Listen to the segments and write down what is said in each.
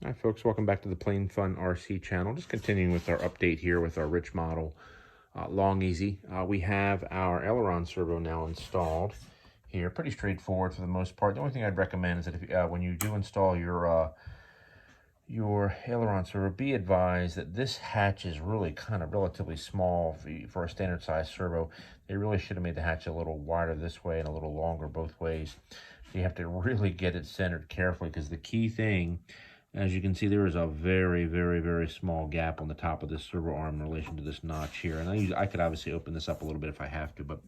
Hi folks, welcome back to the Plain Fun RC channel. Just continuing with our update here with our Richmodel Long Easy. We have our Aileron Servo now installed here. Pretty straightforward for the most part. The only thing I'd recommend is that if, when you do install your Aileron Servo, be advised that this hatch is really kind of relatively small for a standard size servo. They really should have made the hatch a little wider this way and a little longer both ways. So you have to really get it centered carefully, because the key thing, as you can see, there is a very, very, very small gap on the top of this servo arm in relation to this notch here. And I could obviously open this up a little bit if I have to, but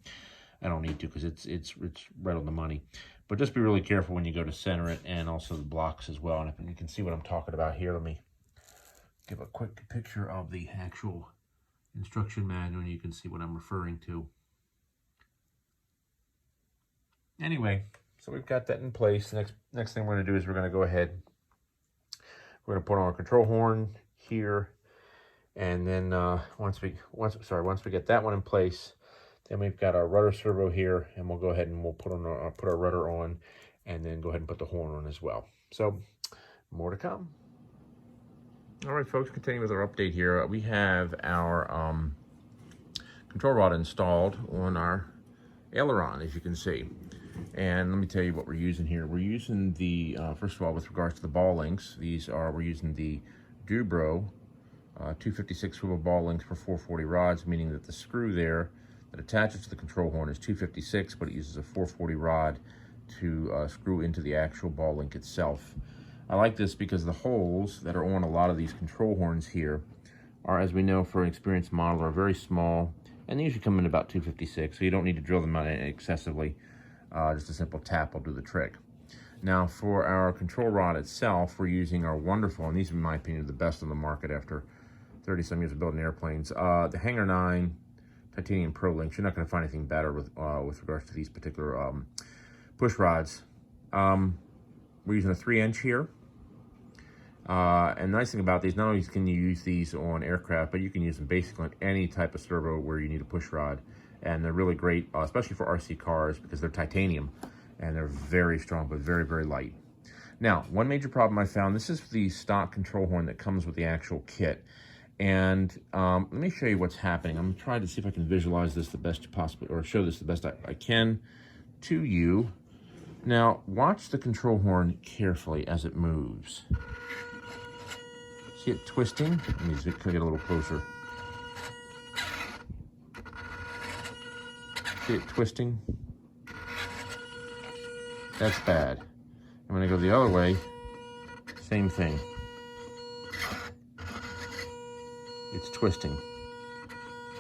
I don't need to because it's right on the money. But just be really careful when you go to center it, and also the blocks as well. And if you can see what I'm talking about here, let me give a quick picture of the actual instruction manual, and you can see what I'm referring to. Anyway, so we've got that in place. The next thing we're going to do is we're going to go ahead. We're going to put on our control horn here, and then once we get that one in place, then we've got our rudder servo here, and we'll go ahead and we'll put our rudder on, and then go ahead and put the horn on as well. So more to come. All right, folks, continuing with our update here, we have our control rod installed on our aileron, as you can see. And let me tell you what we're using here. We're using the, first of all, with regards to the ball links, we're using the Dubro 256 swivel ball links for 440 rods, meaning that the screw there that attaches to the control horn is 256, but it uses a 440 rod to screw into the actual ball link itself. I like this because the holes that are on a lot of these control horns here are, as we know for an experienced modeler, are very small, and they usually come in about 256, so you don't need to drill them out excessively. Just a simple tap will do the trick. Now for our control rod itself, we're using our wonderful, and these in my opinion are the best on the market after 30-some years of building airplanes, the Hanger 9 Titanium Pro Links. You're not going to find anything better with regards to these particular push rods. We're using a 3-inch here. And the nice thing about these, not only can you use these on aircraft, but you can use them basically on any type of servo where you need a push rod. And they're really great, especially for RC cars, because they're titanium and they're very strong but very, very light. Now, one major problem I found, this is the stock control horn that comes with the actual kit. And let me show you what's happening. I'm trying to see if I can visualize this the best possible, or show this the best I can to you. Now, watch the control horn carefully as it moves. See it twisting? Let me get a little closer. See it twisting? That's bad. I'm going to go the other way. Same thing. It's twisting,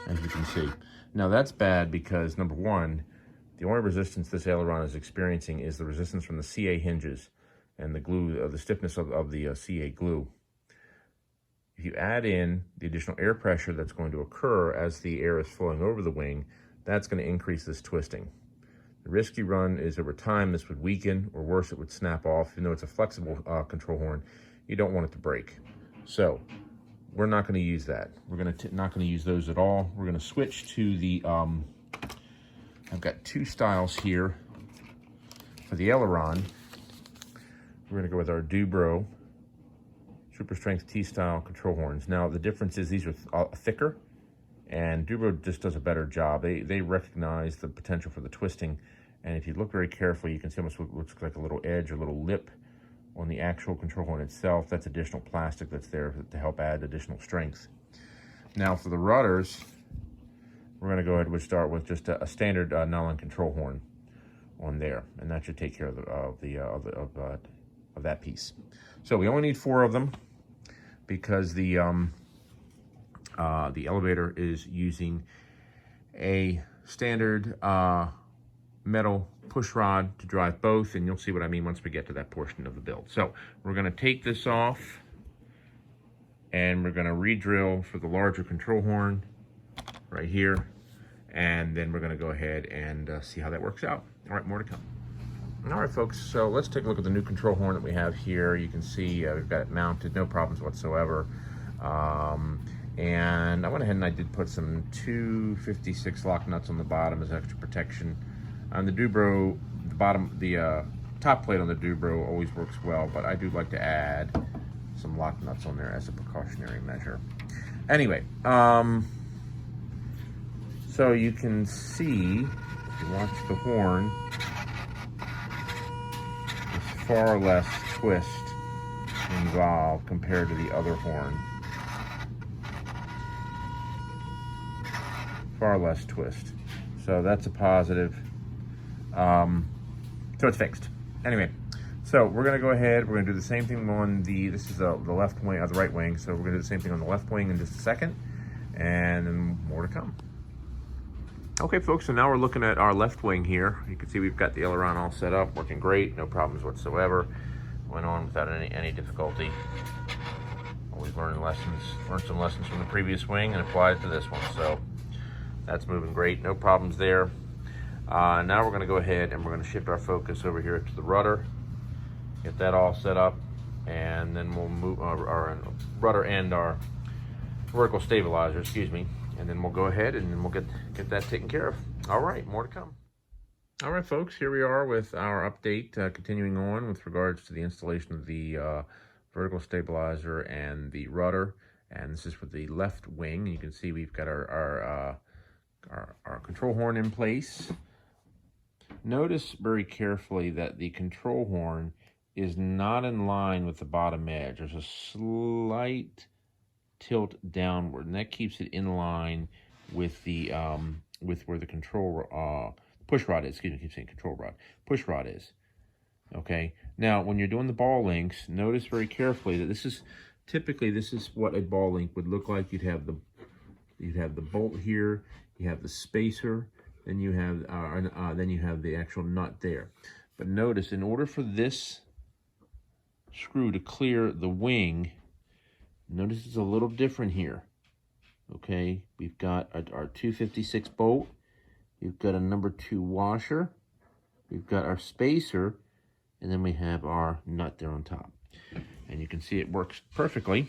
as you can see. Now that's bad because, number one, the only resistance this aileron is experiencing is the resistance from the CA hinges and the glue, the stiffness of the CA glue. If you add in the additional air pressure that's going to occur as the air is flowing over the wing, that's going to increase this twisting. The risk you run is over time this would weaken, or worse, it would snap off. Even though it's a flexible control horn, you don't want it to break. So we're not going to use that. We're not going to use those at all. We're going to switch to the, I've got two styles here for the aileron. We're going to go with our Dubro Super Strength T-style control horns. Now the difference is these are thicker, and Dubro just does a better job. They recognize the potential for the twisting, and if you look very carefully, you can see almost what looks like a little edge or little lip on the actual control horn itself. That's additional plastic that's there to help add additional strength. Now for the rudders, we're going to go ahead and start with just a standard nylon control horn on there, and that should take care of that piece. So we only need 4 of them because the elevator is using a standard metal push rod to drive both, and you'll see what I mean once we get to that portion of the build. So we're going to take this off, and we're going to re-drill for the larger control horn right here, and then we're going to go ahead and see how that works out. All right, more to come. All right, folks, so let's take a look at the new control horn that we have here. You can see we've got it mounted, no problems whatsoever. And I went ahead and I did put some 256 lock nuts on the bottom as extra protection. On the Dubro, the top plate on the Dubro always works well, but I do like to add some lock nuts on there as a precautionary measure. Anyway, so you can see, if you watch the horn, there's far less twist involved compared to the other horn. Far less twist. So that's a positive. So it's fixed. Anyway, so we're gonna go ahead, we're gonna do the same thing on this is the left wing, or the right wing, so we're gonna do the same thing on the left wing in just a second, and then more to come. Okay folks, so now we're looking at our left wing here. You can see we've got the aileron all set up, working great, no problems whatsoever. Went on without any difficulty. Always learned some lessons from the previous wing and applied it to this one, so that's moving great, no problems there. Now we're gonna go ahead and we're gonna shift our focus over here to the rudder, get that all set up, and then we'll move our rudder and our vertical stabilizer, excuse me, and then we'll go ahead and then we'll get that taken care of. All right, more to come. All right, folks, here we are with our update, continuing on with regards to the installation of the vertical stabilizer and the rudder, and this is for the left wing. You can see we've got our control horn in place. Notice very carefully that the control horn is not in line with the bottom edge. There's a slight tilt downward, and that keeps it in line with the with where the control push rod is. Excuse me, I keep saying control rod. Push rod is. Okay. Now, when you're doing the ball links, notice very carefully that this is what a ball link would look like. You'd have the bolt here. You have the spacer. Then you have the actual nut there. But notice, in order for this screw to clear the wing, notice it's a little different here. Okay, we've got our 256 bolt. We've got a number 2 washer. We've got our spacer, and then we have our nut there on top. And you can see it works perfectly.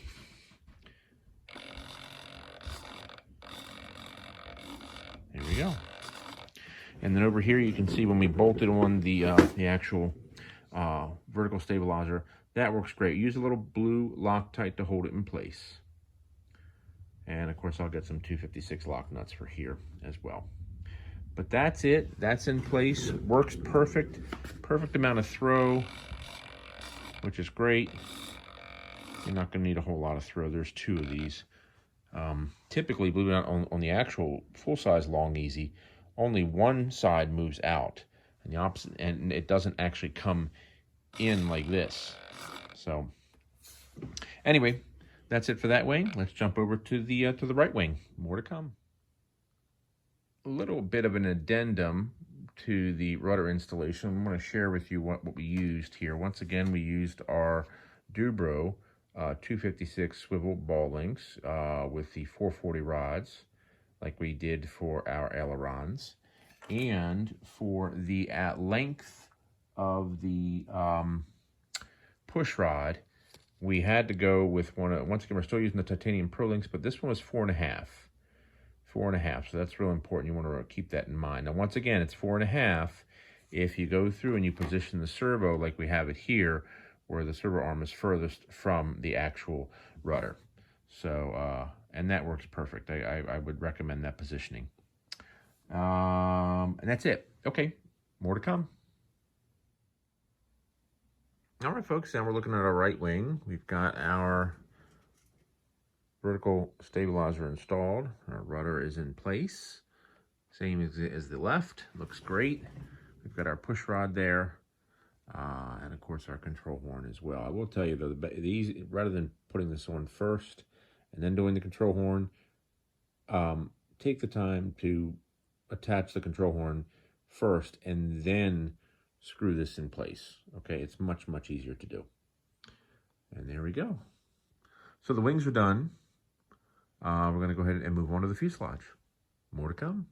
There we go. And then over here, you can see when we bolted on the actual vertical stabilizer, that works great. Use a little blue Loctite to hold it in place. And of course, I'll get some 256 lock nuts for here as well. But that's it. That's in place. Works perfect. Perfect amount of throw, which is great. You're not going to need a whole lot of throw. There's 2 of these. Typically, believe it or not, on the actual full-size Long Easy, only one side moves out, and the opposite, and it doesn't actually come in like this. So, anyway, that's it for that wing. Let's jump over to the right wing. More to come. A little bit of an addendum to the rudder installation. I'm going to share with you what we used here. Once again, we used our Dubro 256 swivel ball links with the 440 rods, like we did for our ailerons. And for the length of the push rod, we had to go with once again, we're still using the titanium Pro Links, but this one was 4.5. 4.5, so that's real important. You want to keep that in mind. Now, once again, it's 4.5 if you go through and you position the servo like we have it here, where the servo arm is furthest from the actual rudder. So, and that works perfect. I would recommend that positioning. And that's it. Okay, more to come. All right, folks, now we're looking at our right wing. We've got our vertical stabilizer installed. Our rudder is in place. Same as the left. Looks great. We've got our push rod there. And of course our control horn as well. I will tell you though, rather than putting this on first and then doing the control horn, take the time to attach the control horn first and then screw this in place. Okay, it's much, much easier to do. And there we go. So the wings are done. We're going to go ahead and move on to the fuselage. More to come.